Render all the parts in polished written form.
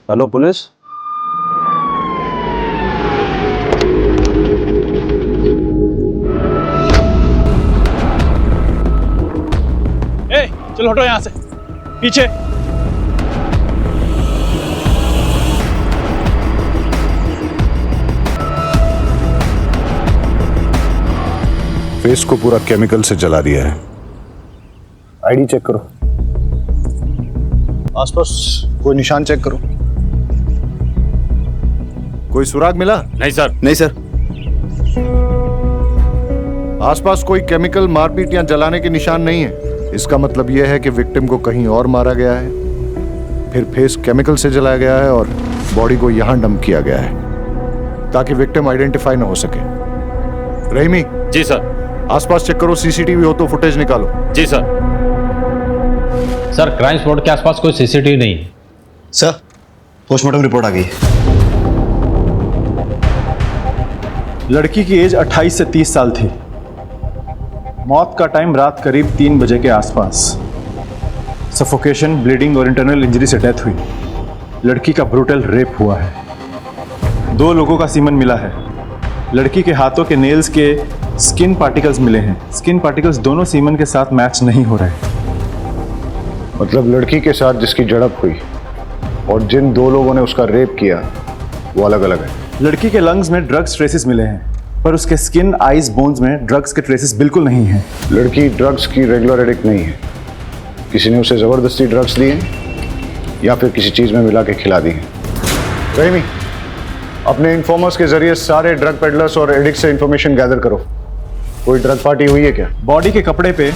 Hello police. ए, चलो हटो यहाँ से, पीछे। फेस को पूरा केमिकल से जला दिया है। आईडी चेक करो, आसपास कोई निशान चेक करो। कोई सुराग मिला? नहीं सर। नहीं सर। आसपास कोई केमिकल, मारपीट या जलाने के निशान नहीं है। इसका मतलब यह है कि विक्टिम को कहीं और मारा गया है, फिर फेस केमिकल से जलाया गया है और बॉडी को यहां डंप किया गया है ताकि विक्टिम आइडेंटिफाई ना हो सके। रहीमी। जी सर। आसपास चेक करो, सीसीटीवी हो तो फुटेज निकालो। जी सर। सर, क्राइम स्पॉट के आसपास कोई सीसीटीवी नहीं है। सर, पोस्टमार्टम रिपोर्ट आ गई। लड़की की एज 28 से 30 साल थी। मौत का टाइम रात करीब 3 बजे के आसपास। सफोकेशन, ब्लीडिंग और इंटरनल इंजरी से डेथ हुई। लड़की का ब्रूटल रेप हुआ है। 2 लोगों का सीमन मिला है। लड़की के हाथों के नेल्स के स्किन पार्टिकल्स मिले हैं। स्किन पार्टिकल्स दोनों सीमन के साथ मैच नहीं हो रहे। मतलब लड़की के साथ जिसकी झड़प हुई और जिन 2 लोगों ने उसका रेप किया वो अलग अलग है। लड़की के लंग्स में ड्रग्स ट्रेसेस मिले हैं, पर उसके स्किन, आईज, बोन्स में ड्रग्स के ट्रेसेस बिल्कुल नहीं हैं। लड़की ड्रग्स की रेगुलर एडिक्ट नहीं है। किसी ने उसे जबरदस्ती ड्रग्स दिए या फिर किसी चीज में मिला के खिला दी है। रहीमी, अपने इन्फॉर्मर्स के जरिए सारे ड्रग पेडलर्स और एडिक्ट से इंफॉर्मेशन गैदर करो। कोई ड्रग पार्टी हुई है क्या? बॉडी के कपड़े पे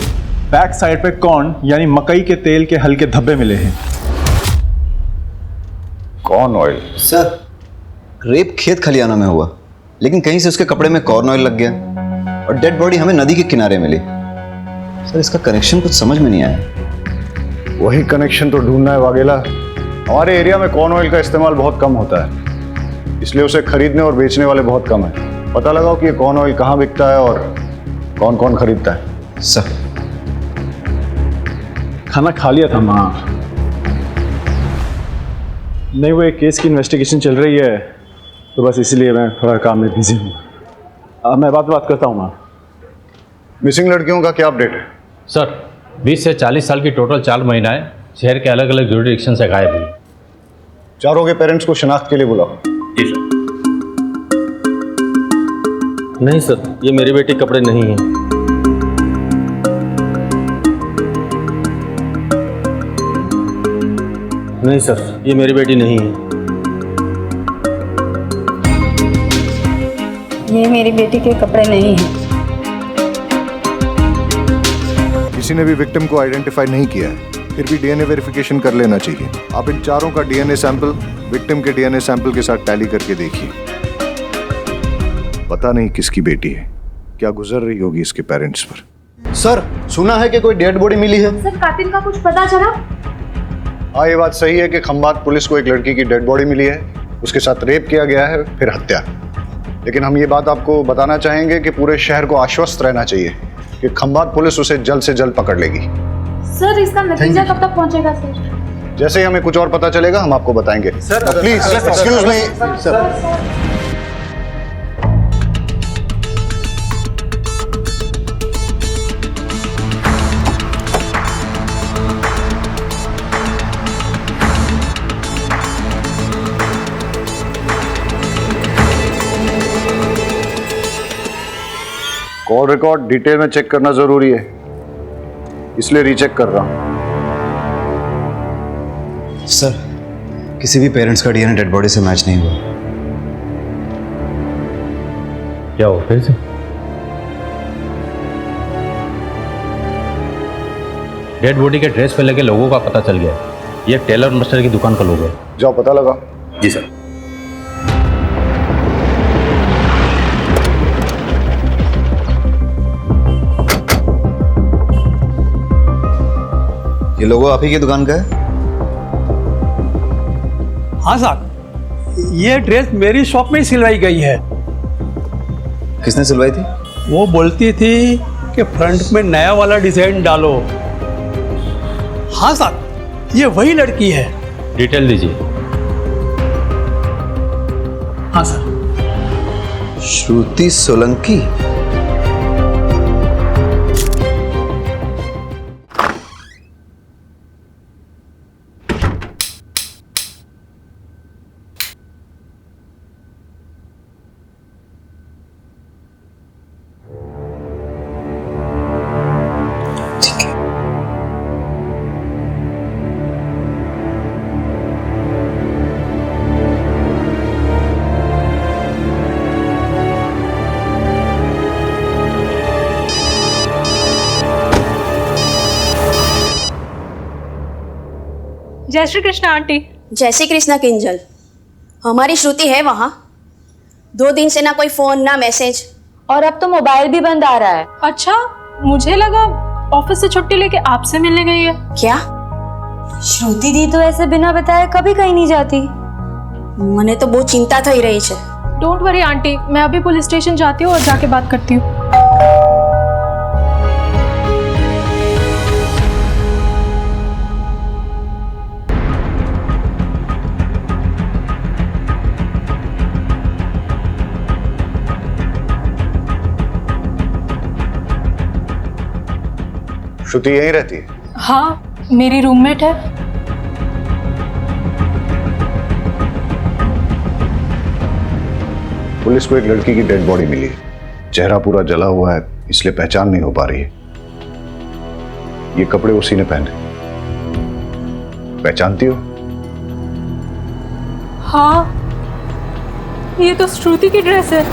बैक साइड पे कॉर्न यानी मकई के तेल के हल्के धब्बे मिले हैं। Corn oil? सर, रेप खेत खलियाना में हुआ, लेकिन कहीं से उसके कपड़े में कॉर्न ऑयल लग गया और डेड बॉडी हमें नदी के किनारे मिली। सर, इसका कनेक्शन कुछ समझ में नहीं आया। वही कनेक्शन तो ढूंढना है वाघेला। हमारे एरिया में कॉर्न ऑयल का इस्तेमाल बहुत कम होता है, इसलिए उसे खरीदने और बेचने वाले बहुत कम है। पता लगाओ कि ये कॉर्न ऑयल कहाँ बिकता है और कौन कौन खरीदता है। सर, खाना खा लिया था माँ। नहीं, वो एक केस की इन्वेस्टिगेशन चल रही है, तो बस इसलिए मैं थोड़ा काम में बिजी हूँ। मैं बात करता हूँ माँ। मिसिंग लड़कियों का क्या अपडेट है? सर, 20 से 40 साल की टोटल 4 महिलाएं शहर के अलग अलग जुरिडिक्शन से गायब हुई। चारों के पेरेंट्स को शिनाख्त के लिए बुलाओ। जी सर। नहीं सर, ये मेरी बेटी कपड़े नहीं है। नहीं सर, ये मेरी बेटी नहीं है। ये मेरी बेटी के कपड़े नहीं हैं। किसी ने भी विक्टिम को आइडेंटिफाई नहीं किया है, फिर भी डीएनए वेरिफिकेशन कर लेना चाहिए। आप इन चारों का डीएनए सैंपल विक्टिम के डीएनए सैंपल के साथ टैली करके देखिए। पता नहीं किसकी बेटी है, क्या गुजर रही होगी इसके पेरेंट्स पर। सर, सुना है कि कोई डेड बॉडी मिली है। सर, कातिल का कुछ पता चला? हाँ, ये बात सही है कि खंभात पुलिस को एक लड़की की डेड बॉडी मिली है, उसके साथ रेप किया गया है, फिर हत्या। लेकिन हम ये बात आपको बताना चाहेंगे कि पूरे शहर को आश्वस्त रहना चाहिए कि खंभात पुलिस उसे जल्द से जल्द पकड़ लेगी। सर, इसका नतीजा कब तक पहुंचेगा सर? जैसे ही हमें कुछ और पता चलेगा हम आपको बताएंगे। Please excuse me sir. Call record detail में चेक करना जरूरी है, इसलिए रीचेक कर रहा हूं। सर, किसी भी पेरेंट्स का डीएनए डेड बॉडी से मैच नहीं हुआ। क्या हो फिर से? डेड बॉडी के ड्रेस पे लगे लोगों का पता चल गया। ये टेलर मास्टर की दुकान का लोग है। जाओ पता लगा। जी सर। ये लोगो आप ही की दुकान का है? हाँ साहब, ये ड्रेस मेरी शॉप में ही सिलवाई गई है। किसने सिलवाई थी? वो बोलती थी कि फ्रंट में नया वाला डिजाइन डालो। हाँ साहब, ये वही लड़की है। डिटेल दीजिए। हाँ सर। श्रुति सोलंकी? जय श्री कृष्ण आंटी। जय श्री कृष्णा किंजल। हमारी श्रुति है वहाँ। 2 दिन से ना कोई फोन ना मैसेज, और अब तो मोबाइल भी बंद आ रहा है। अच्छा, मुझे लगा ऑफिस से छुट्टी लेके आपसे मिलने गई है। क्या? श्रुति दी तो ऐसे बिना बताए कभी कहीं नहीं जाती। मने तो बहुत चिंता थई रही है। डोंट वरी आंटी, मैं अभी पुलिस स्टेशन जाती हूँ और जाके बात करती हूँ। श्रुति यहीं रहती है? हाँ, मेरी रूममेट है। पुलिस को एक लड़की की डेड बॉडी मिली है। चेहरा पूरा जला हुआ है, इसलिए पहचान नहीं हो पा रही है। ये कपड़े उसी ने पहने। पहचानती हो? हाँ, ये तो श्रुति की ड्रेस है।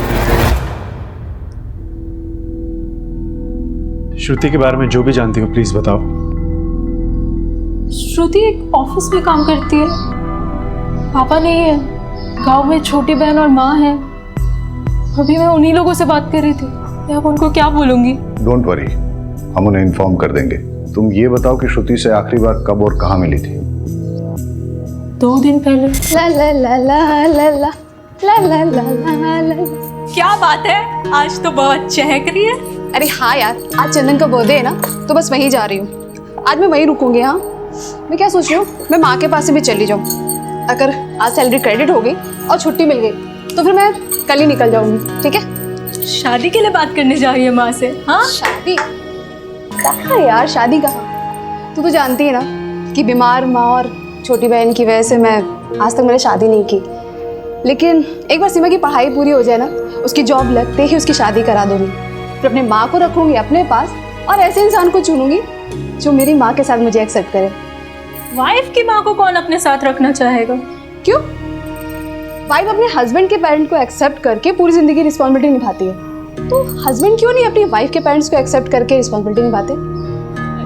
श्रुति के बारे में जो भी जानती हो प्लीज बताओ। श्रुति एक ऑफिस में काम करती है। पापा नहीं है, गांव में छोटी बहन और माँ है। अभी मैं उन्हीं लोगों से बात कर रही थी। मैं अब उनको क्या बोलूंगी? डोंट वरी, हम उन्हें इन्फॉर्म कर देंगे। तुम ये बताओ कि श्रुति से आखिरी बार कब और कहाँ मिली थी? 2 दिन पहले। ला ला ला ला ला ला ला ला ला ला। क्या बात है, आज तो बहुत चहक रही है। अरे हाँ यार, आज चंदन का बर्थडे है ना, तो बस वहीं जा रही हूँ। आज मैं वहीं रुकूंगी। हाँ, मैं क्या सोच रही हूँ, मैं माँ के पास से भी चली जाऊँ। अगर आज सैलरी क्रेडिट हो गई और छुट्टी मिल गई तो फिर मैं कल ही निकल जाऊंगी। ठीक है? शादी के लिए बात करने जा रही है माँ से? हाँ, शादी कहाँ यार, शादी कहाँ? तू तो जानती है ना कि बीमार माँ और छोटी बहन की वजह से मैं आज तक मैंने शादी नहीं की। लेकिन एक बार सीमा की पढ़ाई पूरी हो जाए ना, उसकी जॉब लगते ही उसकी शादी करा दूंगी। फिर अपने माँ को रखूंगी अपने पास और ऐसे इंसान को चुनूंगी जो मेरी माँ के साथ मुझे एक्सेप्ट करे। वाइफ की माँ को कौन अपने साथ रखना चाहेगा? क्यों? वाइफ अपने हस्बैंड के पेरेंट को एक्सेप्ट करके पूरी जिंदगी रिस्पॉन्सिबिलिटी निभाती है, तो हस्बैंड क्यों नहीं अपनी वाइफ के पेरेंट्स को एक्सेप्ट करके रिस्पॉन्सिबिलिटी निभाते?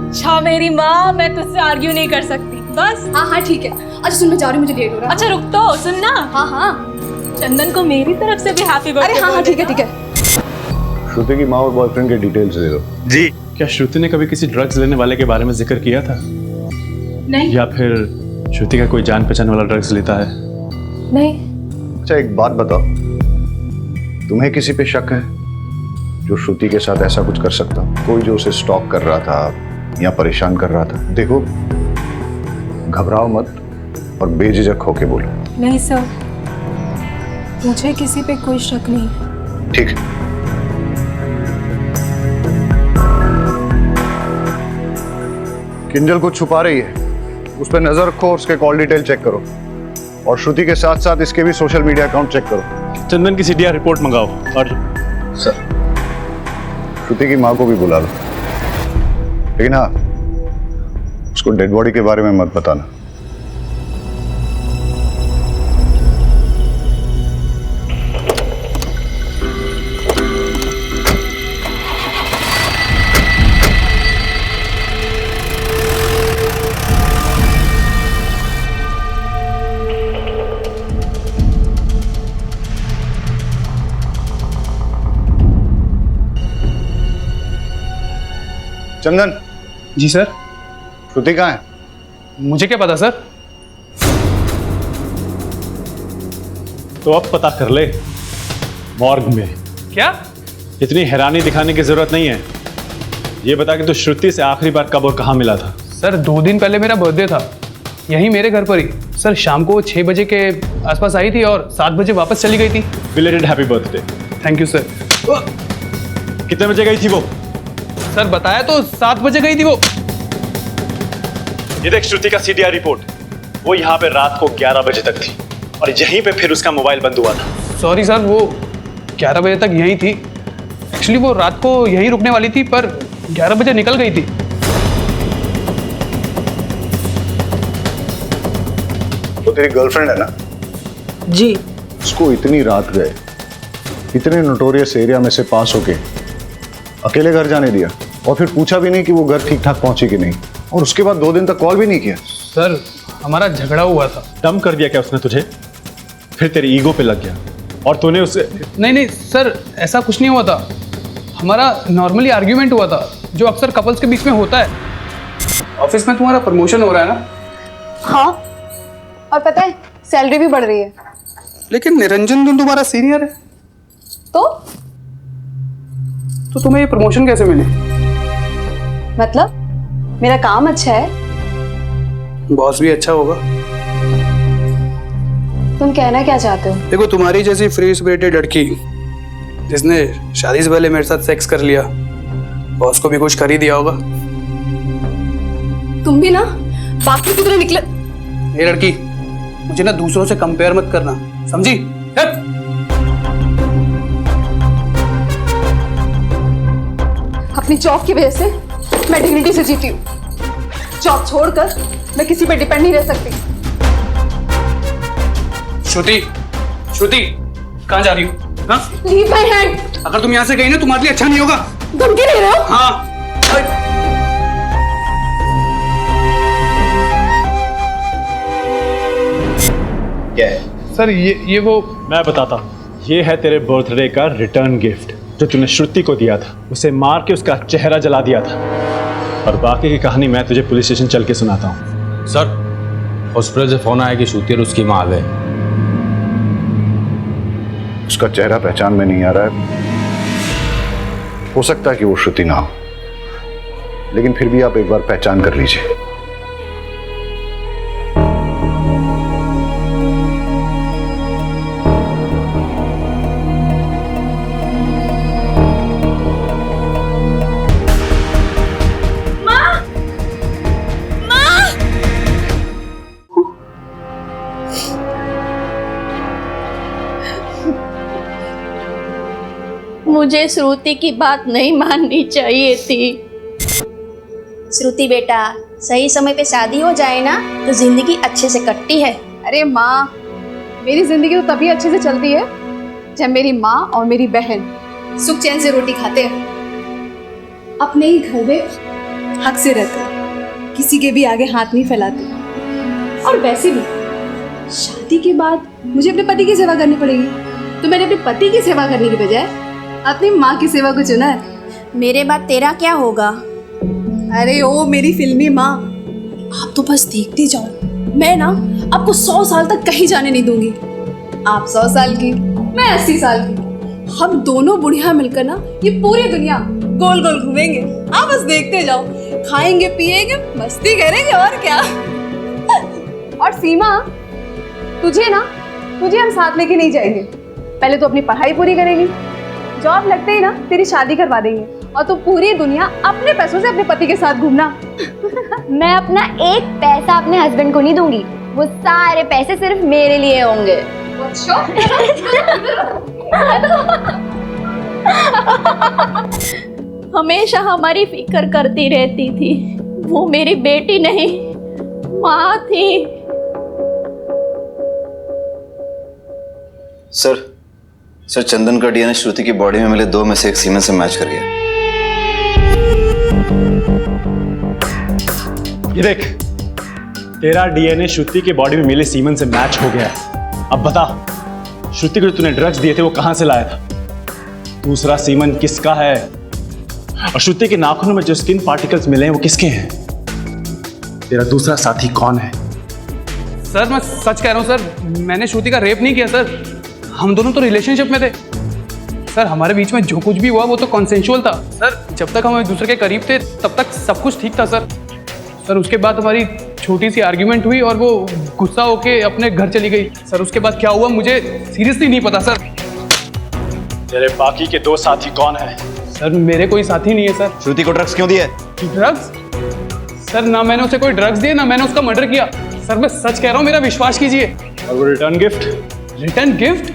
अच्छा मेरी माँ, मैं तुझसे आर्ग्यू नहीं कर सकती। बस हाँ हाँ ठीक है। अच्छा सुन, मैं जा रही हूँ, मुझे लेट हो रहा है। अच्छा रुक तो, सुनना। हाँ हाँ, चंदन को मेरी तरफ से भी हैप्पी बर्थडे। अरे हाँ हाँ ठीक है ठीक है। श्रुति की माँ और बॉयफ्रेंड के डिटेल्स दे दो। जी। क्या श्रुति ने कभी किसी ड्रग्स लेने वाले के बारे में जिक्र किया था? नहीं। या फिर श्रुति का कोई जान पहचान वाला ड्रग्स लेता है? नहीं। अच्छा एक बात बताओ, तुम्हें किसी पे शक है जो श्रुति के साथ ऐसा कुछ कर सकता? कोई जो उसे स्टॉक कर रहा था या परेशान कर रहा था? देखो, घबराओ मत और बेझिझक होके बोलो। नहीं सर, मुझे किसी पे कोई शक नहीं है। ठीक है। किंजल को छुपा रही है, उस पर नजर रखो और उसके कॉल डिटेल चेक करो, और श्रुति के साथ साथ इसके भी सोशल मीडिया अकाउंट चेक करो। चंदन की सीडीआर रिपोर्ट मंगाओ। और सर, श्रुति की माँ को भी बुला लो, लेकिन हाँ, उसको डेड बॉडी के बारे में मत बताना। चंदन। जी सर। श्रुति कहाँ है? मुझे क्या पता सर। तो अब पता कर ले, मॉर्ग में। क्या? इतनी हैरानी दिखाने की जरूरत नहीं है। ये बता कि तू श्रुति से आखिरी बार कब और कहाँ मिला था? सर 2 दिन पहले मेरा बर्थडे था, यहीं मेरे घर पर ही सर। शाम को 6 बजे के आसपास आई थी और 7 बजे वापस चली गई थी। Belated happy birthday. Thank you sir. कितने बजे गई थी वो? सर बताया तो 7 बजे गई थी वो। ये देख श्रुति का सीडीआर रिपोर्ट, वो यहाँ पे रात को 11 बजे तक थी और यहीं पे फिर उसका मोबाइल बंद हुआ था। सॉरी सर, वो 11 बजे तक यहीं थी। एक्चुअली वो रात को यहीं रुकने वाली थी पर 11 बजे निकल गई थी। वो तेरी गर्लफ्रेंड है ना? जी। उसको इतनी रात गए, इतने नोटोरियस एरिया में से पास होके अकेले घर जाने दिया और फिर पूछा भी नहीं कि वो घर ठीक ठाक पहुंची कि नहीं, और उसके बाद 2 दिन तक कॉल भी नहीं किया। सर हमारा झगड़ा हुआ था। डम कर दिया क्या उसने तुझे? फिर तेरे ईगो पे लग गया और तूने उससे? नहीं सर, ऐसा कुछ नहीं हुआ था। हमारा नॉर्मली आर्ग्यूमेंट हुआ था, जो अक्सर कपल्स के बीच में होता है। ऑफिस में तुम्हारा प्रमोशन हो रहा है ना? हाँ, और पता है सैलरी भी बढ़ रही है। लेकिन निरंजन तुम तुम्हारा सीनियर है, तो तुम्हें ये प्रमोशन कैसे मिली? मतलब मेरा काम अच्छा है। बॉस भी अच्छा होगा। तुम कहना क्या चाहते हो? देखो, तुम्हारी जैसी फ्री स्पिरिटेड लड़की जिसने शादी से पहले मेरे साथ सेक्स कर लिया, बॉस को भी कुछ कर ही दिया होगा। तुम भी ना बाकी की तरह निकले। ये लड़की, मुझे ना दूसरों से कंपेयर मत करना, समझी? अपनी जॉब की वजह से मैं डिग्निटी से जीती हूँ। जॉब छोड़कर मैं किसी पे डिपेंड नहीं रह सकती। श्रुति, कहाँ जा रही हो? हाँ? Leave my hand. अगर तुम यहाँ से गई ना, तुम्हारे लिए अच्छा नहीं होगा। धमकी दे रहे हो? हाँ। क्या है सर ये वो मैं बताता हूँ। ये है तेरे बर्थडे का रिटर्न गिफ्ट जो तूने श्रुति को दिया था। उसे मार के उसका चेहरा जला दिया था, और बाकी की कहानी मैं तुझे पुलिस स्टेशन चल के सुनाता हूँ। सर, हॉस्पिटल से फोन आया कि श्रुति और उसकी माँ आ गए। उसका चेहरा पहचान में नहीं आ रहा है। हो सकता है कि वो श्रुति ना हो, लेकिन फिर भी आप एक बार पहचान कर लीजिए। मुझे श्रुति की बात नहीं माननी चाहिए थी। श्रुति बेटा, सही समय पे शादी हो जाए ना तो जिंदगी अच्छे से कटती है। अरे माँ, मेरी जिंदगी तो तभी अच्छे से चलती है जब मेरी माँ और मेरी बहन सुख चैन से रोटी खाते हैं, अपने ही घर में हक से रहते हैं, किसी के भी आगे हाथ नहीं फैलाते। और वैसे भी शादी के बाद मुझे अपने पति की सेवा करनी पड़ेगी, तो मैंने अपने पति की सेवा करने की बजाय अपनी माँ की सेवा को चुना है। मेरे बाद तेरा क्या होगा? अरे ओ मेरी फिल्मी माँ, आप तो बस देखते जाओ। मैं ना आपको 100 साल तक कहीं जाने नहीं दूंगी। आप 100 साल की, मैं 80 साल की। हम दोनों बुढ़िया मिलकर ना ये पूरी दुनिया गोल गोल घूमेंगे। आप बस देखते जाओ, खाएंगे पिएंगे मस्ती करेंगे, और क्या। और सीमा, तुझे हम साथ लेके नहीं जाएंगे। पहले तो अपनी पढ़ाई पूरी करेंगी, जॉब लगते ही ना तेरी शादी करवा देंगे, और तू पूरी दुनिया अपने पैसों से अपने पति के साथ घूमना। मैं अपना एक पैसा अपने हस्बैंड को नहीं दूंगी, वो सारे पैसे सिर्फ मेरे लिए होंगे। हमेशा हमारी फिक्र करती रहती थी। वो मेरी बेटी नहीं, माँ थी। सर, चंदन का डीएनए श्रुति की बॉडी में मिले 2 में से एक सीमेन से मैच कर गया। ये देख, तेरा डीएनए श्रुति की बॉडी में मिले सीमेन से मैच हो गया है। अब बता, श्रुति को जो तूने ड्रग्स दिए थे वो कहां से लाया था? दूसरा सीमेन किसका है? और श्रुति के नाखूनों में जो स्किन पार्टिकल्स मिले हैं वो किसके हैं? तेरा दूसरा साथी कौन है? सर मैं सच कह रहा हूँ सर, मैंने श्रुति का रेप नहीं किया सर। हम दोनों तो रिलेशनशिप में थे सर। हमारे बीच में जो कुछ भी हुआ वो तो कॉन्सेंशुअल था सर। जब तक हम एक दूसरे के करीब थे तब तक सब कुछ ठीक था सर। उसके बाद हमारी छोटी सी आर्ग्यूमेंट हुई और वो गुस्सा होके अपने घर चली गई। सर उसके बाद क्या हुआ मुझे सीरियसली नहीं पता सर। तेरे बाकी के 2 साथी कौन है? सर मेरे कोई साथी नहीं है सर। श्रुति को ड्रग्स क्यों दिया? ड्रग्स? सर ना मैंने उसे कोई ड्रग्स दिए ना मैंने उसका मर्डर किया। सर मैं सच कह रहा हूँ, मेरा विश्वास कीजिए। और वो रिटर्न गिफ्ट? Return gift?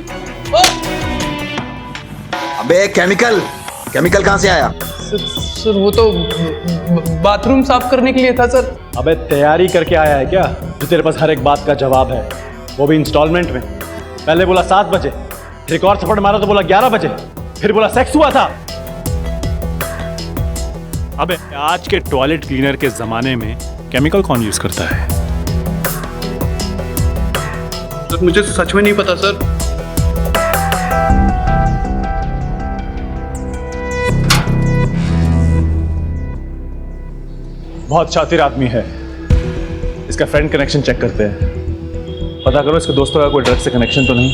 अबे केमिकल कहाँ से आया? सर वो तो बाथरूम साफ करने के लिए था सर। अबे तैयारी करके आया है क्या जो तेरे पास हर एक बात का जवाब है, वो भी इंस्टॉलमेंट में? पहले बोला 7 बजे, फिर एक और थप्पड़ मारा तो बोला 11 बजे, फिर बोला सेक्स हुआ था। अबे आज के टॉयलेट क्लीनर के जमाने में केमिकल कौन यूज करता है? सर मुझे सच में नहीं पता सर। बहुत शातिर आदमी है, इसका फ्रेंड कनेक्शन चेक करते हैं, पता करो इसके दोस्तों का कोई ड्रग से कनेक्शन तो नहीं।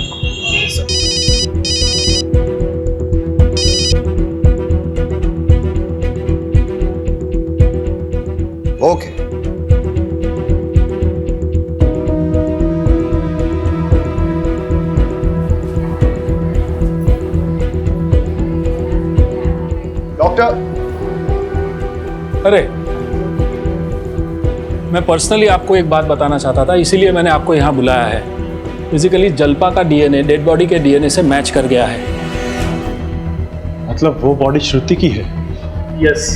Okay doctor. अरे मैं पर्सनली आपको एक बात बताना चाहता था, इसीलिए मैंने आपको यहाँ बुलाया है। फिजिकली जल्पा का डीएनए डेड बॉडी के डीएनए से मैच कर गया है। मतलब वो बॉडी श्रुति की है? यस।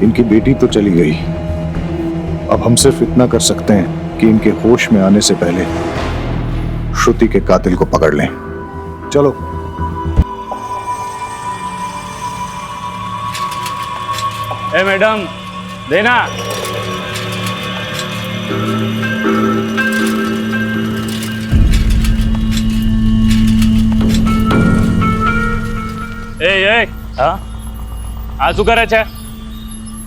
इनकी बेटी तो चली गई, अब हम सिर्फ इतना कर सकते हैं कि इनके होश में आने से पहले श्रुति के कातिल को पकड़ लें। चलो। ए मैडम देना। ए हाँ આ શું કરે છે?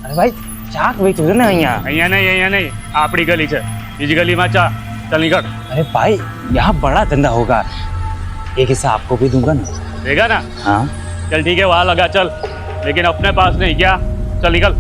અરે ભાઈ ચાક વેચું છે ને અહીંયા અહીંયા નહીં આપણી ગલી છે, બીજી ગલીમાં ચા। चल निकल। अरे भाई यहाँ बड़ा धंधा होगा, एक हिस्सा आपको भी दूंगा ना। देगा ना? हाँ चल ठीक है, वहां लगा चल, लेकिन अपने पास नहीं। क्या? चल निकल।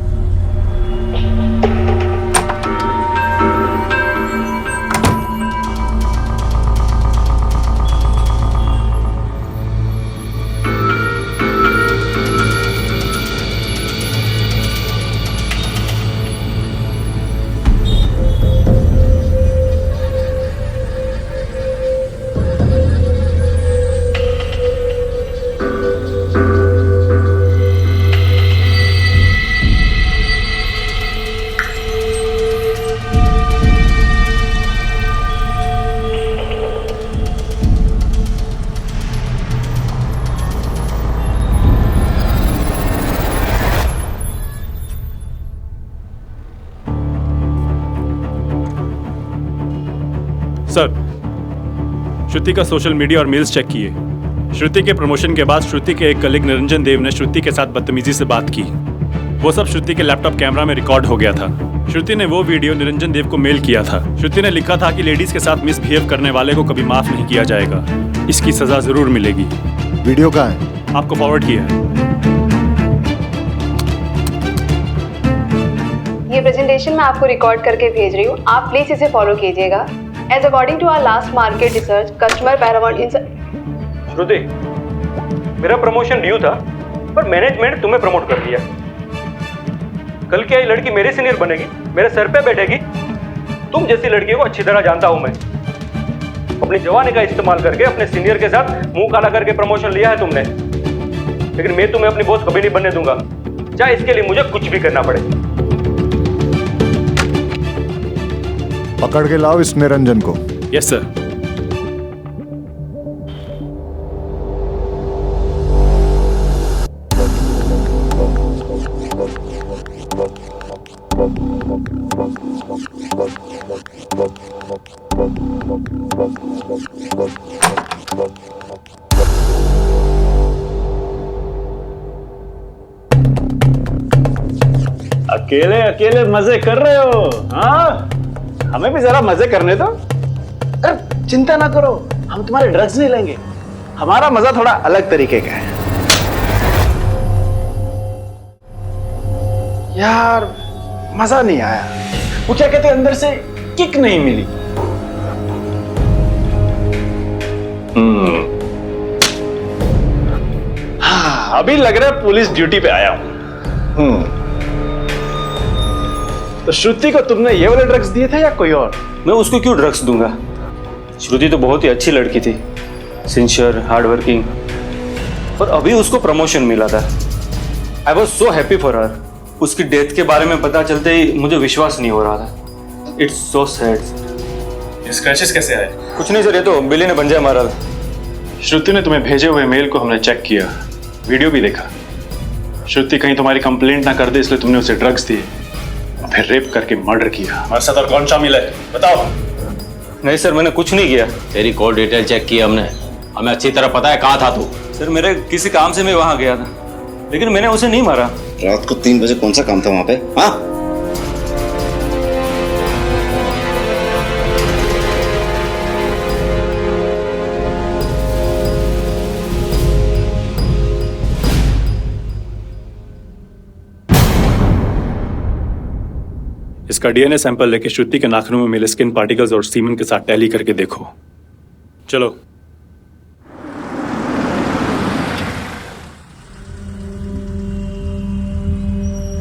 सर, श्रुति का सोशल मीडिया और मेल्स चेक किए। श्रुति के प्रमोशन के बाद श्रुति के एक कलीग निरंजन देव ने श्रुति के साथ बदतमीजी से बात की। वो सब श्रुति के लैपटॉप कैमरा में रिकॉर्ड हो गया था। श्रुति ने वो वीडियो निरंजन देव को मेल किया था। श्रुति ने लिखा था कि लेडीज के साथ मिसबिहेव करने वाले को कभी माफ नहीं किया जाएगा, इसकी सजा जरूर मिलेगी। वीडियो कहाँ है? आपको फॉरवर्ड किया है। ये प्रेजेंटेशन मैं आपको रिकॉर्ड करके भेज रही हूँ, आप प्लीज इसे फॉलो कीजिएगा। As according to our last market research, customer paramount in श्रुति, मेरा प्रमोशन ड्यू था पर मैनेजमेंट तुम्हें प्रमोट कर दिया। कल क्या ये लड़की मेरे सीनियर बनेगी, मेरे सर पे बैठेगी? तुम जैसी लड़की को अच्छी तरह जानता हूं मैं। अपनी जवानी का इस्तेमाल करके अपने सीनियर के साथ मुंह काला करके प्रमोशन लिया है तुमने, लेकिन मैं तुम्हें अपनी बॉस कभी नहीं बनने दूंगा, चाहे इसके लिए मुझे कुछ भी करना पड़े। पकड़ के लाओ इस निरंजन को। Yes sir. अकेले अकेले मजे कर रहे हो? हाँ, हमें भी जरा मजे करने दो। अरे चिंता ना करो, हम तुम्हारे ड्रग्स नहीं लेंगे, हमारा मजा थोड़ा अलग तरीके का है। यार मजा नहीं आया। वो क्या कहते हैं, अंदर से किक नहीं मिली। हाँ, अभी लग रहा है पुलिस ड्यूटी पे आया हूं। तो श्रुति को तुमने ये वाले ड्रग्स दिए थे या कोई और? मैं उसको क्यों ड्रग्स दूंगा? श्रुति तो बहुत ही अच्छी लड़की थी, सिंसियर, हार्ड वर्किंग, और अभी उसको प्रमोशन मिला था। I was so happy for her. उसकी डेथ के बारे में पता चलते ही मुझे विश्वास नहीं हो रहा था। It's so sad. स्क्रैचेस कैसे आए? कुछ नहीं सर, ये तो बिल्ली ने पंजा मारा था। श्रुति ने तुम्हें भेजे हुए मेल को हमने चेक किया, वीडियो भी देखा। श्रुति कहीं तुम्हारी कंप्लेंट ना कर दे इसलिए तुमने उसे ड्रग्स दिए और फिर रेप करके मर्डर किया। हमारे साथ और कौन शामिल है बताओ? नहीं सर, मैंने कुछ नहीं किया। तेरी कॉल डिटेल चेक की हमने, हमें अच्छी तरह पता है कहाँ था तू। सर मेरे किसी काम से मैं वहां गया था, लेकिन मैंने उसे नहीं मारा। रात को 3 बजे कौन सा काम था वहां पे? हाँ, इसका डीएनए सैंपल लेके श्रुति के नाखूनों में मिले स्किन पार्टिकल्स और सीमन के साथ टैली करके देखो। चलो।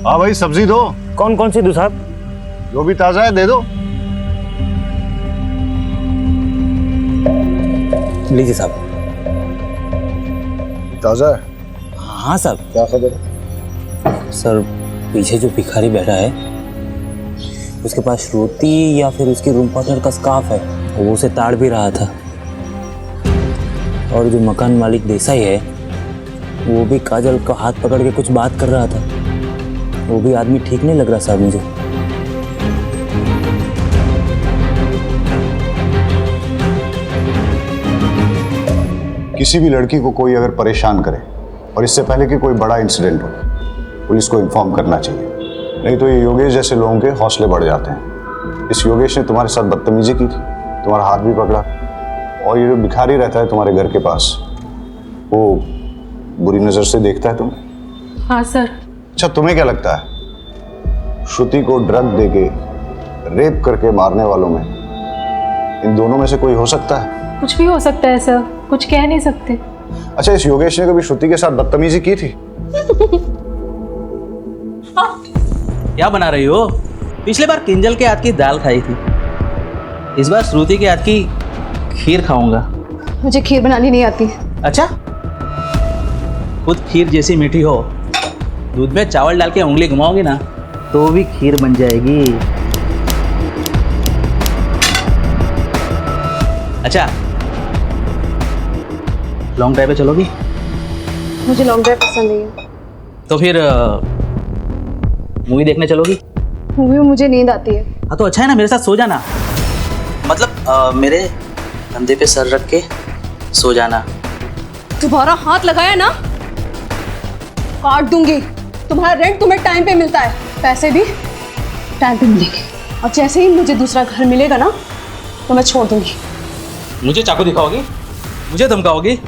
हाँ भाई, सब्जी दो। कौन कौन सी दो साहब? जो भी ताजा है दे दो। लीजिए साहब। ताजा है? हाँ साहब। क्या खबर? सर, पीछे जो भिखारी बैठा है उसके पास श्रुति या फिर उसकी रूम पार्टनर का स्कार्फ है, वो उसे ताड़ भी रहा था। और जो मकान मालिक देसाई है वो भी काजल का हाथ पकड़ के कुछ बात कर रहा था। वो भी आदमी ठीक नहीं लग रहा साहब मुझे। किसी भी लड़की को कोई अगर परेशान करे और इससे पहले कि कोई बड़ा इंसिडेंट हो, पुलिस को इन्फॉर्म करना चाहिए, नहीं तो ये योगेश जैसे लोगों के हौसले बढ़ जाते हैं। इस योगेश ने तुम्हारे साथ बदतमीजी की थी, तुम्हारा हाथ भी पकड़ा, और ये जो भिखारी रहता है तुम्हारे घर के पास, वो बुरी नज़र से देखता है तुम्हें। हाँ सर। अच्छा, तुम्हें क्या लगता है श्रुति को ड्रग देके रेप करके मारने वालों में इन दोनों में से कोई हो सकता है? कुछ भी हो सकता है सर, कुछ कह नहीं सकते। अच्छा, इस योगेश ने कभी श्रुति के साथ बदतमीजी की थी? क्या बना रही हो? पिछले बार किंजल के हाथ की दाल खाई थी, इस बार श्रुति के हाथ की खीर खाऊंगा। मुझे खीर बनानी नहीं आती। अच्छा, खुद खीर जैसी मीठी हो, दूध में चावल डाल के उंगली घुमाओगी ना तो भी खीर बन जाएगी। अच्छा, लॉन्ग ड्राइव पे चलोगी? मुझे लॉन्ग ड्राइव पसंद नहीं है। तो फिर मूवी देखने चलोगी? मूवी में मुझे नींद आती है। हाँ तो अच्छा है ना, मेरे साथ सो जाना। मतलब मेरे कंधे पे सर रख के सो जाना। तुम्हारा हाथ लगाया ना काट दूंगी। तुम्हारा रेंट तुम्हें टाइम पे मिलता है, पैसे भी टाइम पे मिलेंगे, और जैसे ही मुझे दूसरा घर मिलेगा ना तो मैं छोड़ दूंगी। मुझे चाकू दिखाओगी? मुझे धमकाओगी?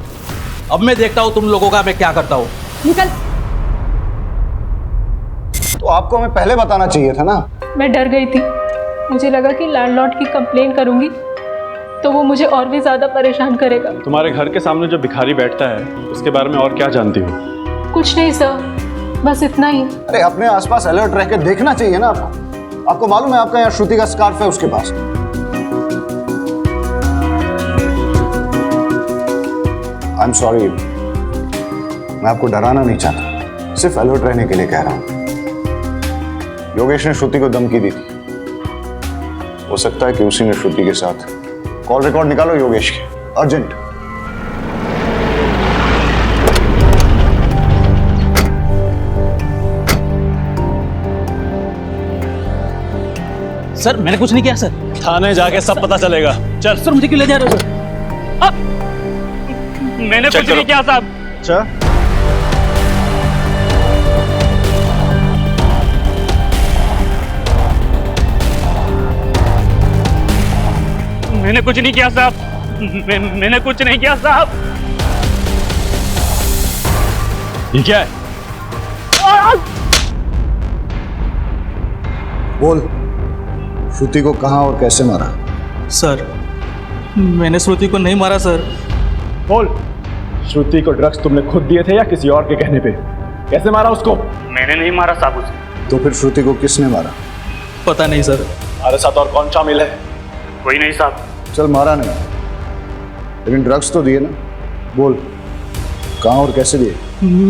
अब मैं देखता हूँ तुम लोगों का मैं क्या करता हूँ। निकल। तो आपको हमें पहले बताना चाहिए था ना। मैं डर गई थी, मुझे लगा कि लैंडलॉर्ड की कंप्लेन करूंगी तो वो मुझे और भी ज्यादा परेशान करेगा। तुम्हारे घर के सामने जो भिखारी बैठता है उसके बारे में और क्या जानती हो? कुछ नहीं सर, बस इतना ही। अरे अपने आसपास अलर्ट रह के देखना चाहिए ना आपको। आपको मालूम है आपका यहाँ श्रुति का स्कार्फ है उसके पास। आई एम सॉरी, मैं आपको डराना नहीं चाहता, सिर्फ अलर्ट रहने के लिए कह रहा हूं। योगेश ने श्रुति को धमकी दी थी, हो सकता है कि उसी ने श्रुति के साथ। कॉल रिकॉर्ड निकालो योगेश के, अर्जेंट। सर मैंने कुछ नहीं किया सर। थाने जाके सब पता चलेगा। चल। सर मुझे क्यों ले जा रहे हो सर? मैंने कुछ नहीं किया साहब। अच्छा, मैंने कुछ नहीं किया साहब। मैंने कुछ नहीं किया साहब। ये क्या है? बोल, श्रुति को कहाँ और कैसे मारा? सर, मैंने श्रुति को नहीं मारा सर। बोल, श्रुति को ड्रग्स तुमने खुद दिए थे या किसी और के कहने पे? कैसे मारा उसको? मैंने नहीं मारा साहब उसे। तो फिर श्रुति को किसने मारा? पता नहीं सर। हमारे साथ और कौन शामिल है? कोई नहीं साहब। चल मारा नहीं, लेकिन ड्रग्स तो दिए ना। बोल, कहाँ और कैसे दिए?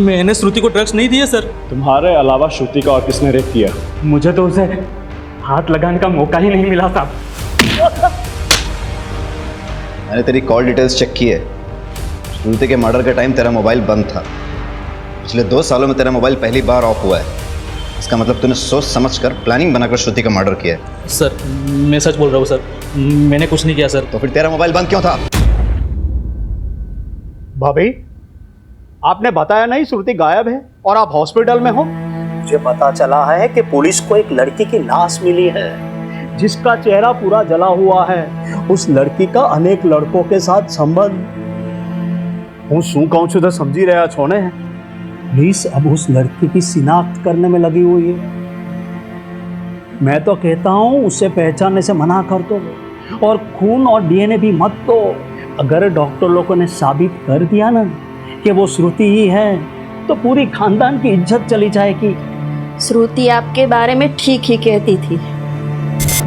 मैंने श्रुति को ड्रग्स नहीं दिए सर। तुम्हारे अलावा श्रुति का और किसने रेप किया? मुझे तो उसे हाथ लगाने का मौका ही नहीं मिला साहब। मैंने तेरी कॉल डिटेल्स चेक की है। श्रुति के मर्डर के टाइम तेरा मोबाइल बंद था। पिछले 2 सालों में तेरा मोबाइल पहली बार ऑफ हुआ है। इसका मतलब तूने सोच समझकर प्लानिंग बनाकर श्रुति का मर्डर किया है। सर, मैं सच बोल रहा हूँ सर, मैंने कुछ नहीं किया सर। तो फिर तेरा मोबाइल बंद क्यों था? भाभी, आपने बताया नहीं श्रुति गायब है और आप हॉस्पिटल में हो? मुझे पता चला है कि पुलिस को एक लड़की की लाश मिली है जिसका चेहरा पूरा जला हुआ है। उस लड़की का अनेक लड़कों के साथ संबंध। હું શું કહું છું તો સમજી રહ્યા છો ને? पुलिस अब उस लड़की की शिनाख्त करने में लगी हुई है। मैं तो कहता हूँ उसे पहचानने से मना कर दो और खून और डीएनए भी मत दो। अगर डॉक्टर लोगों ने साबित कर दिया ना कि वो श्रुति ही है तो पूरी खानदान की इज्जत चली जाएगी। श्रुति आपके बारे में ठीक ही कहती थी।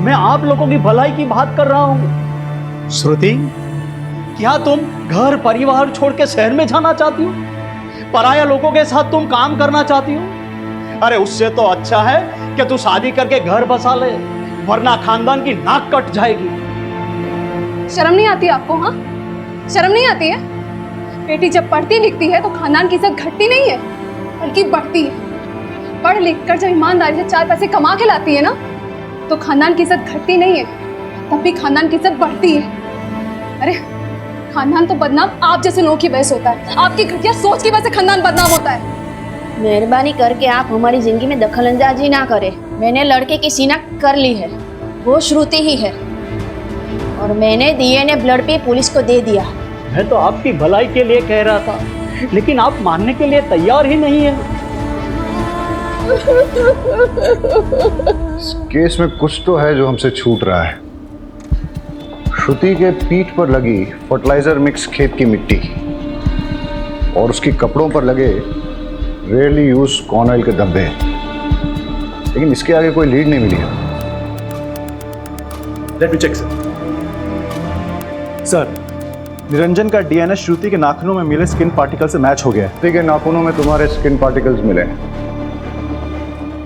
मैं आप लोगों की भलाई की बात कर रहा हूँ। श्रुति, क्या तुम घर परिवार छोड़ के शहर में जाना चाहती हो? पराया लोगों के साथ तुम काम करना चाहती हो? अरे उससे तो अच्छा है कि तू शादी करके घर बसा ले, वरना खानदान की नाक कट जाएगी। शर्म नहीं आती आपको? हाँ, शर्म नहीं आती है? बेटी जब पढ़ती लिखती है तो खानदान की इज्जत घटती नहीं है बल्कि बढ़ती है। पढ़ लिख कर जब ईमानदारी से 4 पैसे कमा के लाती है ना तो खानदान की इज्जत घटती नहीं है, तब भी खानदान की इज्जत बढ़ती है। अरे खानदान तो बदनाम आप जैसे लोगों की वजह से होता है। आपकी घटिया सोच की वजह से खानदान बदनाम होता है। मेहरबानी करके आप हमारी जिंदगी में दखल अंदाजी ना करें। मैंने लड़के की शिनाख्त कर ली है, वो श्रुति ही है और मैंने डीएनए ब्लड पे पुलिस को दे दिया। मैं तो आपकी भलाई के लिए कह रहा था, लेकिन आप मानने के लिए तैयार ही नहीं है। इस केस में कुछ तो है जो हमसे छूट रहा है। श्रुति के पीठ पर लगी फर्टिलाइजर मिक्स खेत की मिट्टी और उसके कपड़ों पर लगे रेयरली यूज कॉर्न ऑयल के धब्बे, लेकिन इसके आगे कोई लीड नहीं मिली है। Let me check sir. Niranjan का डीएनए श्रुति के नाखूनों में मिले स्किन पार्टिकल से मैच हो गया है। श्रुति के नाखूनों में तुम्हारे स्किन पार्टिकल्स मिले,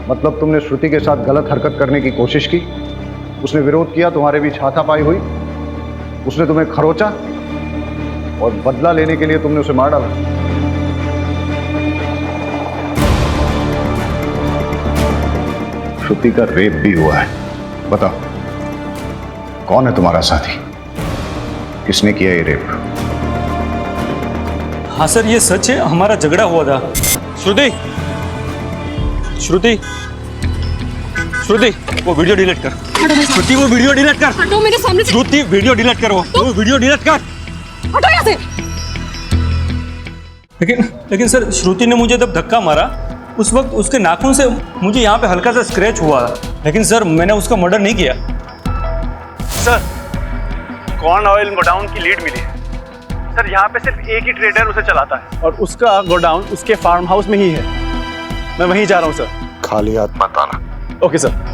मतलब तुमने श्रुति के साथ गलत हरकत करने की कोशिश की, उसने विरोध किया, तुम्हारे बीच हाथापाई हुई, उसने तुम्हें खरोचा और बदला लेने के लिए तुमने उसे मार डाला। श्रुति का रेप भी हुआ है। बताओ, कौन है तुम्हारा साथी? किसने किया ये रेप? हाँ सर, ये सच है, हमारा झगड़ा हुआ था। श्रुति, श्रुति, श्रुति, वो वीडियो डिलीट कर। श्रुति, वो वीडियो डिलीट कर। हटो मेरे सामने से। श्रुति, वीडियो डिलीट कर। वो वीडियो डिलीट कर। हटो यहाँ से। लेकिन सर, श्रुति ने मुझे जब धक्का मारा उस वक्त उसके नाखून से मुझे यहाँ पे हल्का सा स्क्रैच हुआ, लेकिन सर मैंने उसका मर्डर नहीं किया। सर, कॉर्न ऑयल गोडाउन की लीड मिली है। सर, यहाँ पे सिर्फ एक ही ट्रेडर उसे चलाता है और उसका गोडाउन उसके फार्म हाउस में ही है। मैं वहीं जा रहा हूँ सर। खाली हाथ मत आना। Okay sir.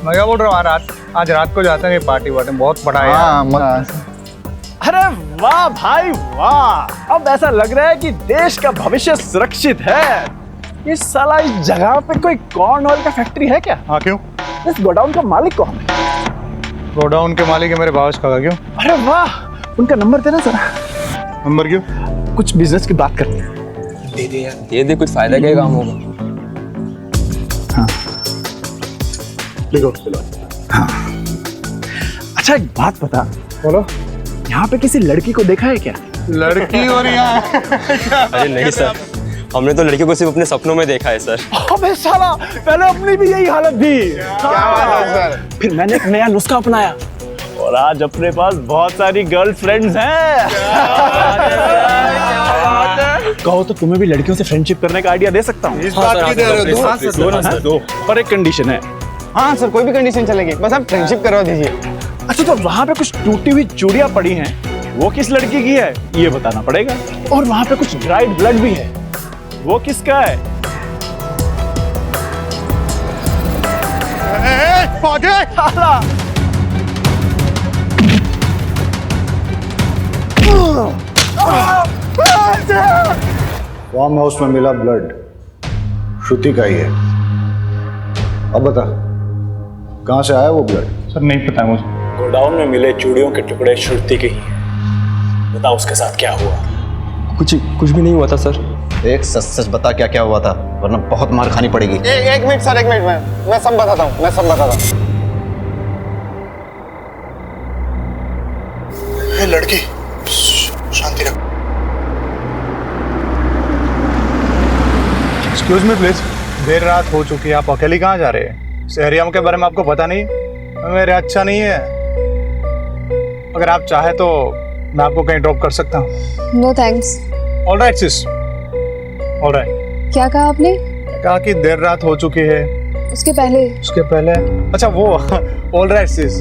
मैं क्या बोल रहा हूँ, आज रात को जाते हैं पार्टी वार्टी, बहुत बड़ा है। अरे वाह भाई वाह, अब ऐसा लग रहा है कि देश का भविष्य सुरक्षित है। इस साला इस जगह पे कोई कॉर्न ऑयल का फैक्ट्री है क्या? हाँ, क्यों? इस गोडाउन का मालिक कौन है? गोडाउन के मालिक है मेरे भावज का। क्यों? अरे वाह, उनका नंबर देना जरा। नंबर क्यों? कुछ बिजनेस की बात करनी है। दे दे यार, दे दे, कुछ फायदा क्या काम होगा। हाँ देखो, हाँ। अच्छा एक बात बता, बोलो, यहाँ पे किसी लड़की को देखा है क्या? लड़की और यहाँ? अरे नहीं सर, हमने तो लड़कियों को सिर्फ अपने सपनों में देखा है सर। अबे साला, पहले अपनी भी यही हालत थी। क्या बात है सर। फिर मैंने एक नया नुस्खा अपनाया और आज अपने पास बहुत सारी गर्लफ्रेंड्स हैं। कहो तो तुम्हें भी लड़कियों से फ्रेंडशिप करने का आइडिया दे सकता हूँ। इस बात की दे रहे हो? दो, पर एक कंडीशन है। हाँ सर, कोई भी कंडीशन चलेगी, बस आप फ्रेंडशिप करवा दीजिए। अच्छा, तो वहाँ पे कुछ टूटी हुई चूड़ियाँ पड़ी हैं, वो किस लड़की की है ये बताना पड़ेगा। और वहाँ पे कुछ ड्राइड ब्लड भी है, वो किसका है? फार्म हाउस में मिला ब्लड श्रुति का ही है। अब बता, कहाँ से आया वो ब्लड? सर नहीं पता मुझे। गोडाउन में मिले चूड़ियों के टुकड़े श्रुति के ही हैं। बता उसके साथ क्या हुआ? कुछ भी नहीं हुआ था सर। एक सच सच बता क्या क्या हुआ था, वरना बहुत मार खानी पड़ेगी। एक मिनट सर, एक मिनट, मैं सब बताता हूँ, मैं सब बताता हूँ। ये लड़की शांति रख। एक्सक्यूज मी प्लीज, देर रात हो चुकी है, आप अकेले कहाँ जा रहे हैं? इस एरिया के बारे में आपको पता नहीं? मेरे अच्छा नहीं है। अगर आप चाहे तो मैं आपको कहीं ड्रॉप कर सकता हूँ। No thanks. Alright sis, alright. क्या कहा आपने? कहा कि देर रात हो चुकी है। उसके पहले? उसके पहले? अच्छा वो ऑलराइट सिस,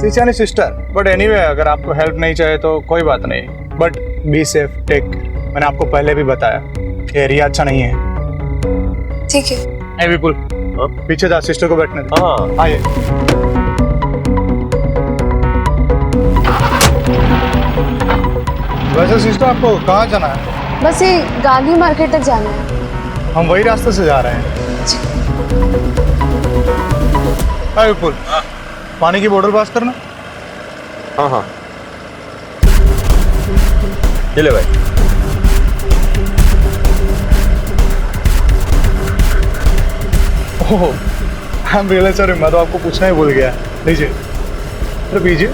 सिस यानी सिस्टर। बट एनीवे, अगर आपको हेल्प नहीं चाहिए तो कोई बात नहीं, बट बी सेफ, टेक। मैंने आपको पहले भी बताया एरिया अच्छा नहीं है। ठीक है। ए विपुल, पीछे जा, सिस्टर को बैठने दे। हाँ आइए। वैसे सिस्टर आपको कहाँ जाना है? बस ये गांधी मार्केट तक जाना है। हम वही रास्ते से जा रहे हैं। हाँ विपुल, पानी की बोतल पास करना। हाँ हाँ, ये ले भाई। ओह, आई एम रियली सॉरी, मैं तो आपको पूछना ही भूल गया। लीजिए, अरे पीजिए।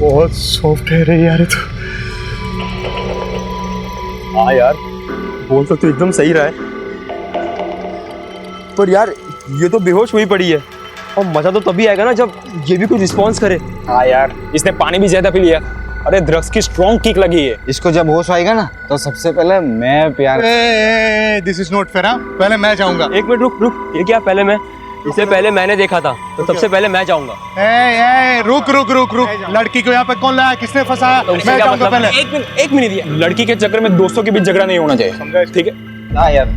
बहुत सॉफ्ट है रे यार, तो हाँ यार, बोल तो एकदम सही रहा है, पर यार ये तो बेहोश हुई पड़ी है। और मजा तो तभी आएगा ना जब ये भी कुछ रिस्पॉन्स करे। हाँ यार, इसने पानी भी ज्यादा पी लिया। अरे ड्रग्स की स्ट्रॉन्ग किक लगी है। इसको जब होश आएगा ना तो सबसे पहले मैं प्यार। This is not fair. पहले मैं जाऊंगा। एक मिनट रुक रुक, ये क्या पहले मैं? इससे पहले मैंने देखा था, तो सबसे पहले मैं जाऊंगा। रुक रुक रुक रुक, लड़की को यहाँ पे कौन लाया, किसने फंसाया? तो मैं जाऊंगा पहले। एक मिनट ये लड़की के चक्कर में दोस्तों के बीच झगड़ा नहीं होना चाहिए, ठीक है? हाँ यार,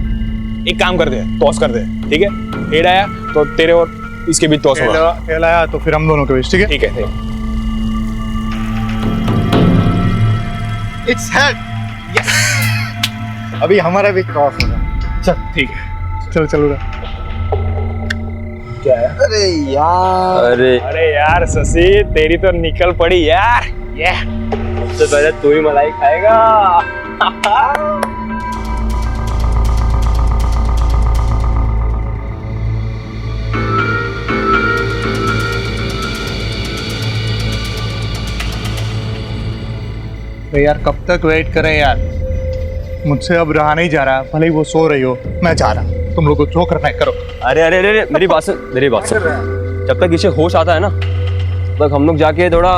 एक काम कर दे, टॉस कर दे, ठीक है? हेड आया तो तेरे और इसके बीच टॉस होगा। हेड आया तो फिर हम दोनों के बीच, ठीक है? ठीक है। Its head. यस, अभी हमारा भी टॉस होगा। चल ठीक है, चल चलो। क्या है? अरे यार शशि, तेरी तो निकल पड़ी यार। ये सबसे पहले तू ही मलाई खाएगा। तो यार कब तक वेट करें यार, मुझसे अब रहा नहीं जा रहा। भले ही वो सो रही हो, मैं जा रहा। तुम लोग को जो करना है करो। अरे अरे अरे, मेरी बात सुन। जब तक इसे होश आता है ना, तब तक हम लोग जाके थोड़ा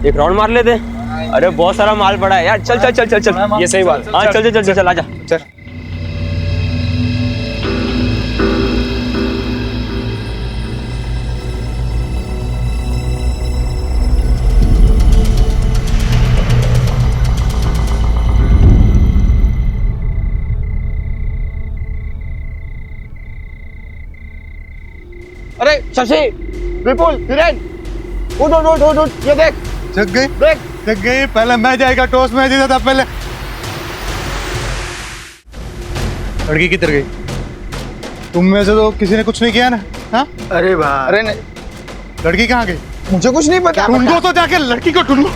एक राउंड मार लेते हैं। अरे बहुत सारा माल पड़ा है यार, चल चल चल चल चल। ये सही बात। हाँ चल चल चल चल, आजा चल। अरे शशि, विपुल, हिरेन, उठ उठ उठ उठ उठ, ये देख। जग गई, देख जग गई। पहले मैं जाएगा, टॉस में जीता था पहले। लड़की किधर गई? तुम में से तो किसी ने कुछ नहीं किया ना? हाँ? अरे भाई, अरे नहीं, लड़की कहाँ गई? मुझे कुछ नहीं पता। ढूंढो तो जाके लड़की को ढूंढो।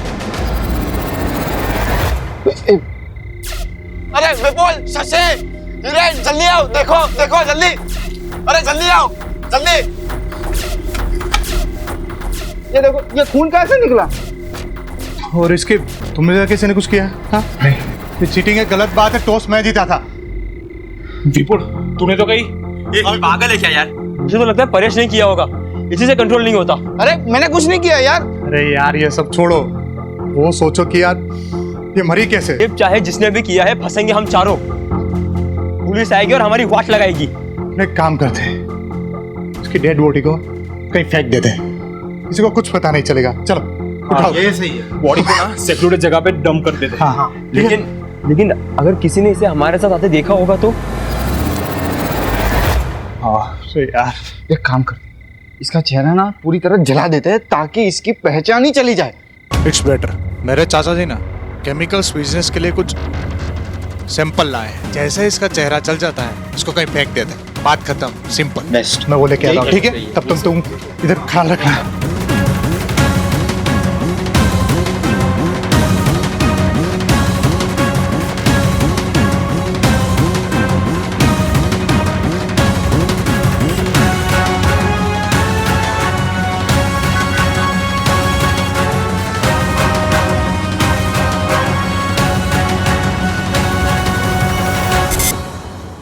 अरे विपुल, शशि, हीरेन, जल्दी आओ, देखो देखो जल्दी, अरे जल्दी आओ, जल्दी। ये देखो, ये खून कैसे निकला? और इसके तुमने किसी ने कुछ किया? हाँ? नहीं, ये चीटिंग है, गलत बात है। टॉस मैं जीता था। विपुल, तूने तो कही ये पागल है क्या यार? मुझे तो लगता है परेश नहीं किया होगा, इसी से कंट्रोल नहीं होता। अरे मैंने कुछ नहीं किया यार। अरे यार ये सब छोड़ो, वो सोचो कि यार ये मरी कैसे? चाहे जिसने भी किया है फंसेंगे हम चारों। पुलिस आएगी और हमारी वाट लगाएगी। एक काम करते हैं, इसकी डेड बॉडी को कहीं फेंक देते हैं, किसी को कुछ पता नहीं चलेगा। चलो उठाओ। ये सही है। बॉडी को ना सिक्योरिटी जगह पे डंप कर देते हैं। हाँ, लेकिन अगर किसी ने इसे हमारे साथ आते देखा होगा तो? हाँ यार, एक काम कर, इसका चेहरा ना पूरी तरह जला देते हैं ताकि इसकी पहचान ही चली जाए। It's better. मेरे चाचा जी ना केमिकल्स बिजनेस के लिए कुछ सैंपल लाए हैं, जैसे इसका चेहरा चल जाता है इसको कहीं फेंक देते हैं, बात खत्म, सिंपल। बेस्ट। मैं वो लेके आता हूँ, ठीक है? तब तुम इधर ख्याल रखना।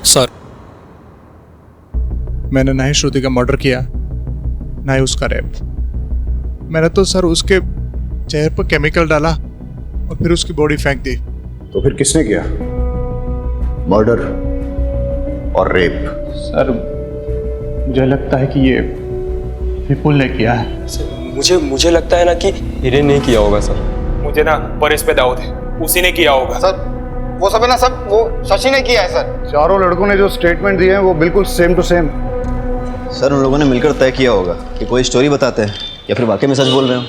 सर, मैंने ना ही श्रुति का मर्डर किया, ना ही उसका रेप। मैंने तो सर उसके चेहरे पर केमिकल डाला और फिर उसकी बॉडी फेंक दी। तो फिर किसने किया? मर्डर और रेप? सर मुझे लगता है कि ये विपुल ने किया है। मुझे लगता है ना कि हिरेन नहीं किया होगा सर। मुझे ना परेश पे दाऊद है, उसी ने किया होगा। सर वो सब है ना, सब वो शशि ने किया है सर। चारों लड़कों ने जो स्टेटमेंट दिए हैं वो बिल्कुल सेम टू सेम। सर उन लोगों ने मिलकर तय किया होगा कि कोई स्टोरी बताते हैं या फिर वाकई में सच बोल रहे हो।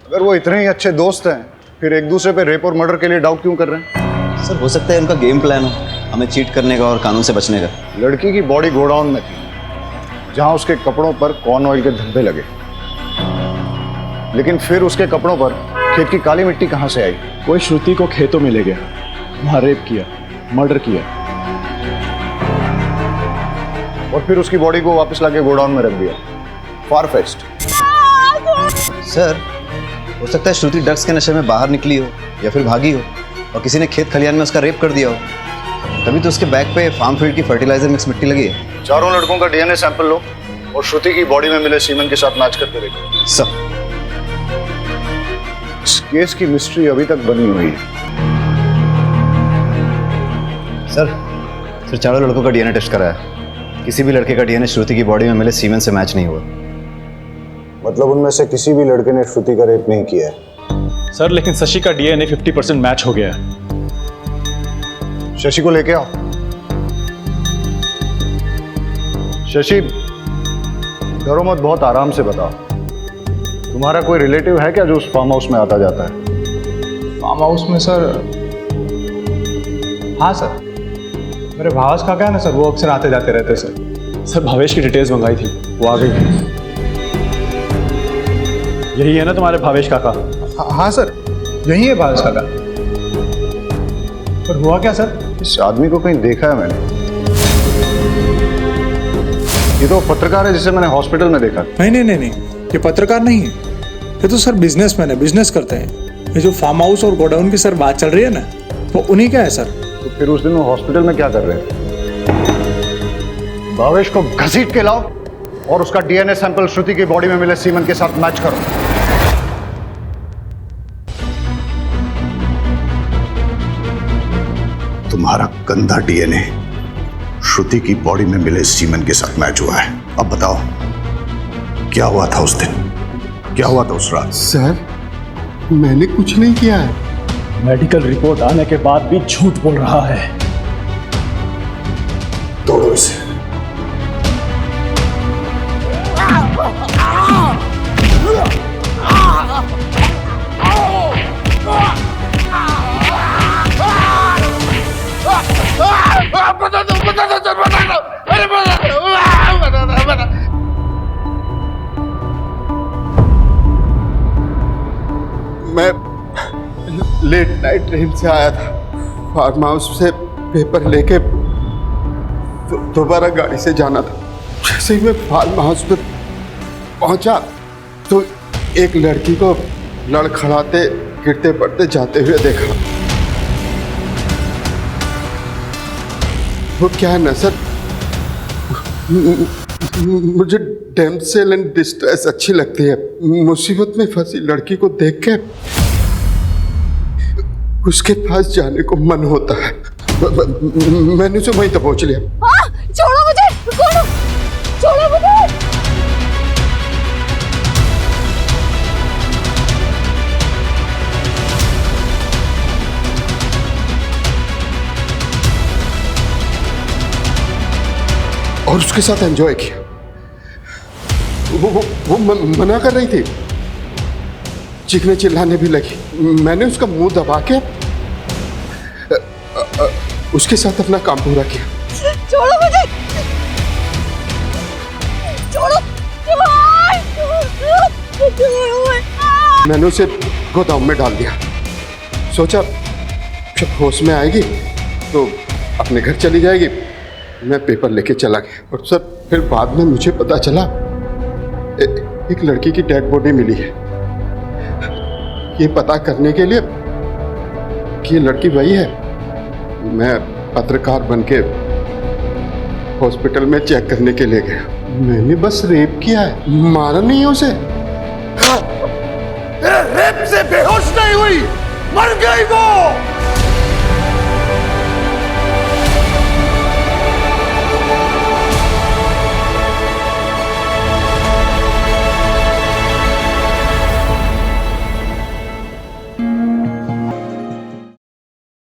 अगर वो इतने ही अच्छे दोस्त हैं फिर एक दूसरे पे रेप और मर्डर के लिए डाउट क्यों कर रहे हैं? सर हो सकता है उनका गेम प्लान हो, हमें चीट करने का और कानून से बचने का। लड़की की बॉडी गोडाउन में थी जहां उसके कपड़ों पर कॉर्न ऑयल के धब्बे लगे, लेकिन फिर उसके कपड़ों पर खेत की काली मिट्टी कहां से आई? कोई श्रुति को खेतों में ले गया, वहां रेप किया, मर्डर किया और फिर उसकी बॉडी को वापस लाके गोडाउन में रख दिया। फार-फेच्ड। सर हो सकता है श्रुति ड्रग्स के नशे में बाहर निकली हो या फिर भागी हो और किसी ने खेत खलियान में उसका रेप कर दिया हो, तभी तो उसके बैग पे फार्म फील्ड की फर्टिलाइजर मिक्स मिट्टी लगी है। चारों लड़कों का डीएनए सैंपल लो और श्रुति की बॉडी में मिले सीमेंट के साथ मैच करके देखो। सब इस केस की मिस्ट्री अभी तक बनी हुई है। सर चारों लड़कों का डीएनए टेस्ट कराया, किसी भी लड़के का डीएनए श्रुति की बॉडी में मिले सीमेंट से मैच नहीं हुआ। मतलब उनमें से किसी भी लड़के ने श्रुति का रेप नहीं किया है। सर लेकिन शशि का डीएनए 50% मैच हो गया है। शशि को लेके आओ। शशि डरो मत, बहुत आराम से बताओ। तुम्हारा कोई रिलेटिव है क्या जो उस फार्म हाउस में आता जाता है? फार्म हाउस में सर? हाँ सर, मेरे भावेश काका है ना सर, वो अक्सर आते जाते रहते सर। सर भावेश की डिटेल्स मंगाई थी, वो आ गई। यही है ना तुम्हारे भावेश काका? हाँ सर, यही है भावेश काका। पर हुआ क्या सर? इस आदमी को कहीं देखा है मैंने। ये तो पत्रकार है जिसे मैंने हॉस्पिटल में देखा। नहीं, ये पत्रकार नहीं है, ये तो सर बिजनेसमैन है, बिजनेस करते हैं। ये जो फार्म हाउस और गोडाउन की सर बात चल रही है ना, वो उन्हीं का है सर। तो फिर उस दिन वो हॉस्पिटल में क्या कर रहे थे? भावेश को घसीट के लाओ और उसका डीएनए सैंपल श्रुति की बॉडी में मिले सीमेंट के साथ मैच करो। तुम्हारा गंदा डीएनए श्रुति की बॉडी में मिले सीमेंट के साथ मैच हुआ है। अब बताओ क्या हुआ था उस दिन, क्या हुआ था उस रात? सर मैंने कुछ नहीं किया है। मेडिकल रिपोर्ट आने के बाद भी झूठ बोल रहा है। तोड़ो इसे। मैं लेट नाइट ट्रेन से आया था, फार्म हाउस से पेपर लेके दोबारा गाड़ी से जाना था। जैसे ही मैं फार्म हाउस पे पहुंचा तो एक लड़की को लड़खड़ाते गिरते पड़ते जाते हुए देखा। वो क्या है ना सर, मुझे डैमसेल एंड डिस्ट्रेस अच्छी लगती है। मुसीबत में फंसी लड़की को देख के उसके पास जाने को मन होता है। मैंने उसे वहीं तक पहुंच लिया। छोड़ो मुझे, छोड़ो, छोड़ो मुझे। और उसके साथ एंजॉय किया। वो मना कर रही थी, चीखने चिल्लाने भी लगी। मैंने उसका मुंह दबा के उसके साथ अपना काम पूरा किया। छोड़ो मुझे, छोड़ो, मैंने उसे गोदाम में डाल दिया। सोचा जब होश में आएगी तो अपने घर चली जाएगी। मैं पेपर लेके चला गया और सर फिर बाद में मुझे पता चला एक लड़की की डेड बॉडी मिली है। ये पता करने के लिए कि ये लड़की वही है, मैं पत्रकार बनके हॉस्पिटल में चेक करने के लिए गया। मैंने बस रेप किया है, मारा नहीं है उसे। रेप से बेहोश नहीं हुई, मर गई वो।